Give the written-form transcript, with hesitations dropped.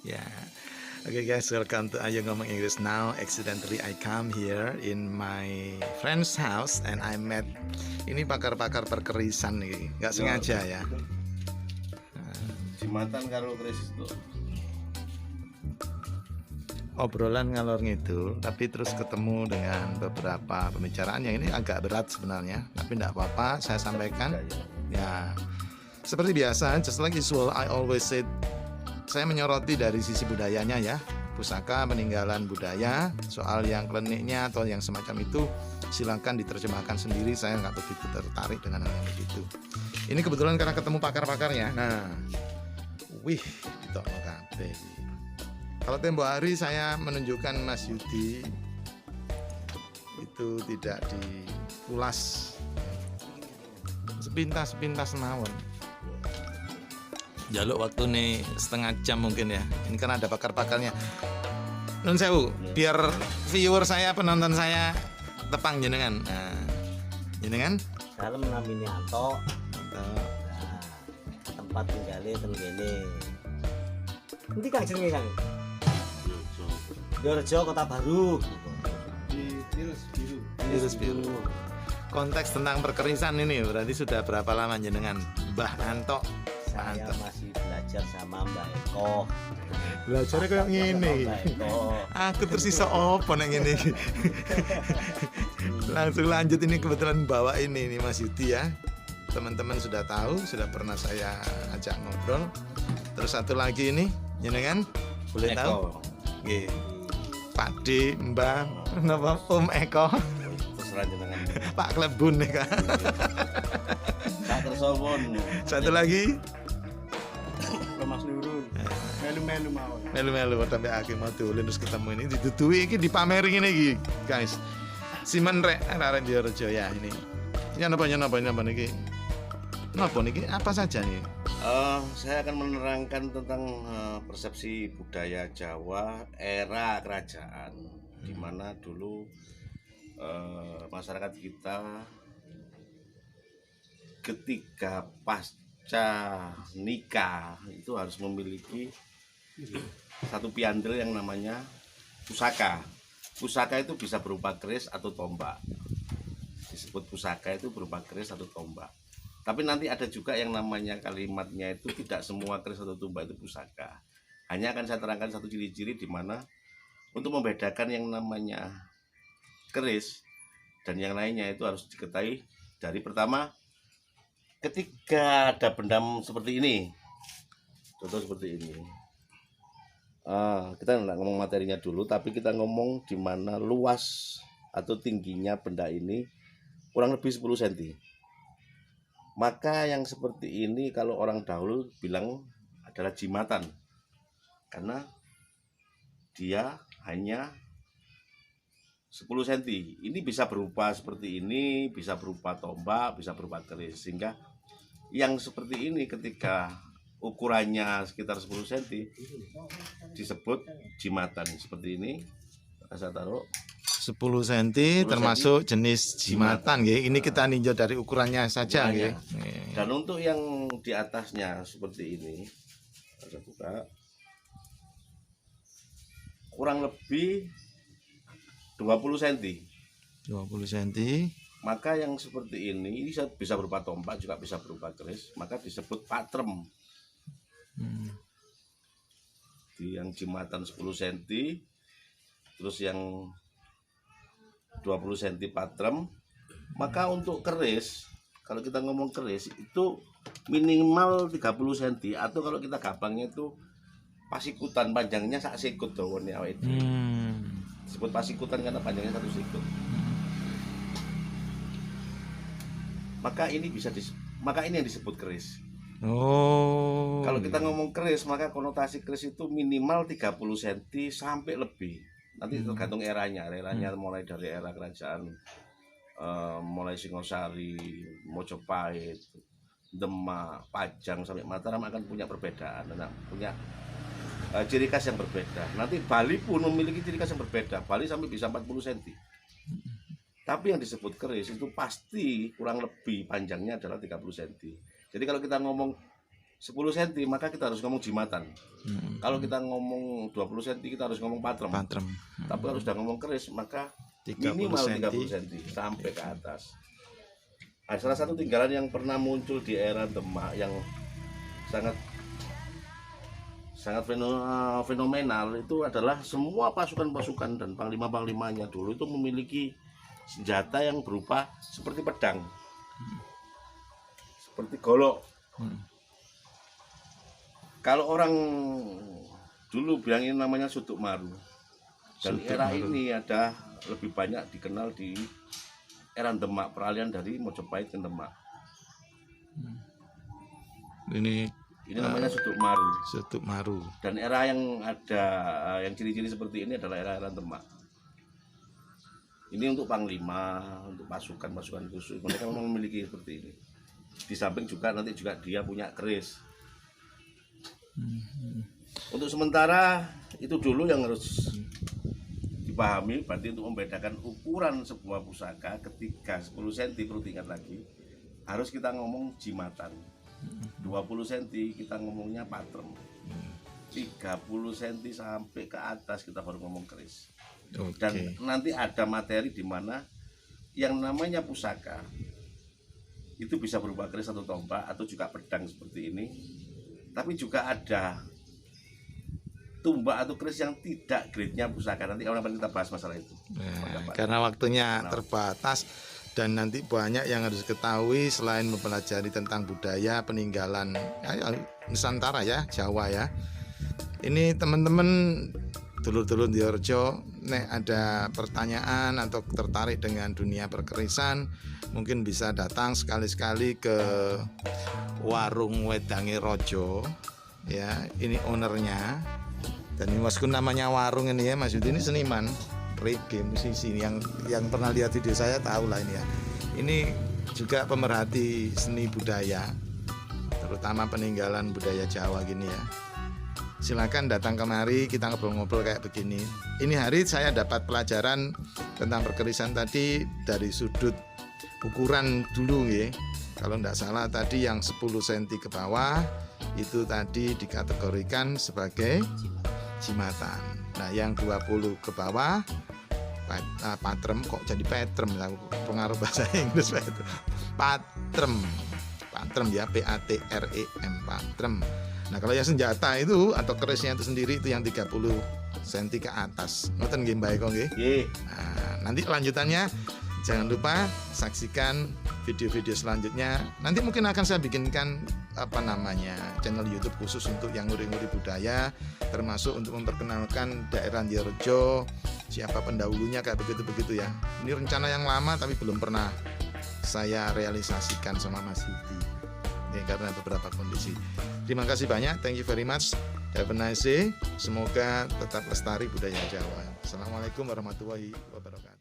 Yeah. Okay guys, welcome to Ayo Ngomong Inggris. Now accidentally I come here in my friend's house and I met ini pakar-pakar perkerisan nih, nggak sengaja ya. Jimatan karo keris itu. Obrolan ngalor ngidul, tapi terus ketemu dengan beberapa pembicaraan yang ini agak berat sebenarnya, tapi tidak apa-apa, saya sampaikan. Ya, seperti biasa, just like usual, I always said, saya menyoroti dari sisi budayanya ya, pusaka peninggalan budaya, soal yang kliniknya atau yang semacam itu silakan diterjemahkan sendiri, saya nggak begitu tertarik dengan hal yang begitu. Ini kebetulan karena ketemu pakar-pakarnya, nah, wih, itu kabeh. Kalau tempo hari saya menunjukkan Mas Yudi itu tidak diulas sepintas mawon. Jaluk waktu nih setengah jam mungkin ya. Ini karena ada pakar-pakarnya. Nun sewu, biar viewer saya, penonton saya tepang jenengan. Nah, jenengan? Salam namine Anto. Nah, tempat tinggalnya tenggene. Nanti Kang jenenge Kang? Yorejo Kota Baru. Di Tirus Biru. Virus biru. Konteks tentang perkerisan ini berarti sudah berapa lama jenengan Mbah Anto? Saya masih belajar sama Mbak Eko. Belajarnya kayak ngene. Mbak Eko. Aku tersisa apa nang ngene iki. Langsung lanjut, ini kebetulan bawa ini Mas Yudi ya. Teman-teman sudah tahu, sudah pernah saya ajak ngobrol. Terus satu lagi ini jenengan boleh tahu? Nggih. Pak D, Mbah, napa Om Eko, Terserah jenengan. Pak Klebun nih kan. Tak tersopon. Satu lagi Mas Nurul. Melu-melu mawon. melu-melu sampai akhir mau dolen terus ketemu ini ditutui iki dipamerin ini guys. Simen rek arek Diorejo ya ini. Ini napa niki? Napa niki apa saja nih? Saya akan menerangkan tentang persepsi budaya Jawa era kerajaan, di mana dulu masyarakat kita ketika pasca nikah itu harus memiliki satu piandel yang namanya pusaka. Pusaka itu bisa berupa keris atau tombak. Disebut pusaka itu berupa keris atau tombak. Tapi nanti ada juga yang namanya kalimatnya itu tidak semua keris atau tombak itu pusaka. Hanya akan saya terangkan satu ciri-ciri di mana untuk membedakan yang namanya keris dan yang lainnya itu harus diketahui dari pertama, ketika ada benda seperti ini, contoh seperti ini. Kita nggak ngomong materinya dulu, tapi kita ngomong di mana luas atau tingginya benda ini kurang lebih 10 cm. Maka yang seperti ini kalau orang dahulu bilang adalah jimatan, karena dia hanya 10 cm. Ini bisa berupa seperti ini, bisa berupa tombak, bisa berupa keris. Sehingga yang seperti ini ketika ukurannya sekitar 10 cm disebut jimatan. Seperti ini saya taruh 10 cm termasuk jenis jimatan nggih. Ini kita ninjau dari ukurannya saja nggih. Dan untuk yang di atasnya seperti ini, saya buka, kurang lebih 20 cm. 20 cm. Maka yang seperti ini bisa berupa tombak, juga bisa berupa keris, maka disebut patrem. Di yang jimatan 10 cm, terus yang 20 cm patrem. Maka untuk keris, kalau kita ngomong keris itu minimal 30 cm, atau kalau kita gampangnya itu pasikutan, panjangnya sak sikut dawane awake dhewe. Disebut pasikutan karena panjangnya satu sikut. Maka ini yang disebut keris. Oh. Kalau kita ngomong keris, maka konotasi keris itu minimal 30 cm sampai lebih. Nanti tergantung eranya mulai dari era kerajaan mulai Singosari, Mojopahit, Demak, Pajang sampai Mataram akan punya perbedaan, punya ciri khas yang berbeda. Nanti Bali pun memiliki ciri khas yang berbeda. Bali sampai bisa 40 cm. Tapi yang disebut keris itu pasti kurang lebih panjangnya adalah 30 cm. Jadi kalau kita ngomong 10 cm maka kita harus ngomong jimatan. Kalau kita ngomong 20 cm kita harus ngomong patrem. Tapi harus udah ngomong keris maka 30 minimal cm. 30 cm sampai ke atas. Nah, salah satu tinggalan yang pernah muncul di era Demak yang sangat fenomenal itu adalah semua pasukan-pasukan dan panglima-panglimanya dulu itu memiliki senjata yang berupa seperti pedang, seperti golok. Kalau orang dulu bilang ini namanya Sutuk Maru. Dan Sutuk era Maru. ini ada lebih banyak dikenal di era Demak, peralihan dari Mojopahit ke Demak. Ini Ini namanya Sutuk Maru. Sutuk Maru. Dan era yang ada yang ciri-ciri seperti ini adalah era-era Demak. Ini untuk panglima, untuk pasukan-pasukan khusus. Mereka memang memiliki seperti ini. Di samping juga nanti juga dia punya keris. Untuk sementara itu dulu yang harus dipahami, berarti untuk membedakan ukuran sebuah pusaka ketika 10 cm perlu diingat lagi, harus kita ngomong jimatan. 20 cm kita ngomongnya patrem. 30 cm sampai ke atas kita baru ngomong keris. Dan nanti ada materi di mana yang namanya pusaka itu bisa berupa keris atau tombak atau juga pedang seperti ini. Tapi juga ada tumbak atau keris yang tidak grade-nya pusaka. Nanti kapan kita bahas masalah itu. Karena waktunya terbatas dan nanti banyak yang harus diketahui selain mempelajari tentang budaya peninggalan Nusantara ya, Jawa ya. Ini teman-teman dulur-dulur Diorjo, nek ada pertanyaan atau tertarik dengan dunia perkerisan, mungkin bisa datang sekali-sekali ke warung Wedange Rojo ya. Ini ownernya. Dan ini bosku namanya warung ini ya, Mas Yudi ini seniman reggae, musisi yang pernah lihat video saya tahu lah ini ya. Ini juga pemerhati seni budaya, terutama peninggalan budaya Jawa gini ya. Silakan datang kemari, kita ngobrol-ngobrol kayak begini. Ini hari saya dapat pelajaran tentang perkerisan tadi dari sudut ukuran dulu ya. Kalau tidak salah tadi yang 10 cm ke bawah itu tadi dikategorikan sebagai jimatan. Nah yang 20 ke bawah patrem, kok jadi patrem, pengaruh bahasa Inggris patrem ya, PATREM, patrem. Nah kalau yang senjata itu atau kerisnya itu sendiri itu yang 30 cm ke atas. Ngoten nggih Mbak Eko nggih. Nah, nanti lanjutannya jangan lupa saksikan video-video selanjutnya. Nanti mungkin akan saya bikinkan channel YouTube khusus untuk yang nguri-nguri budaya, termasuk untuk memperkenalkan daerah Diorjo, siapa pendahulunya kayak begitu-begitu ya. Ini rencana yang lama tapi belum pernah saya realisasikan sama Mas Yudi. Ya, karena beberapa kondisi. Terima kasih banyak, thank you very much. Have a nice day. Semoga tetap lestari budaya Jawa. Assalamualaikum warahmatullahi wabarakatuh.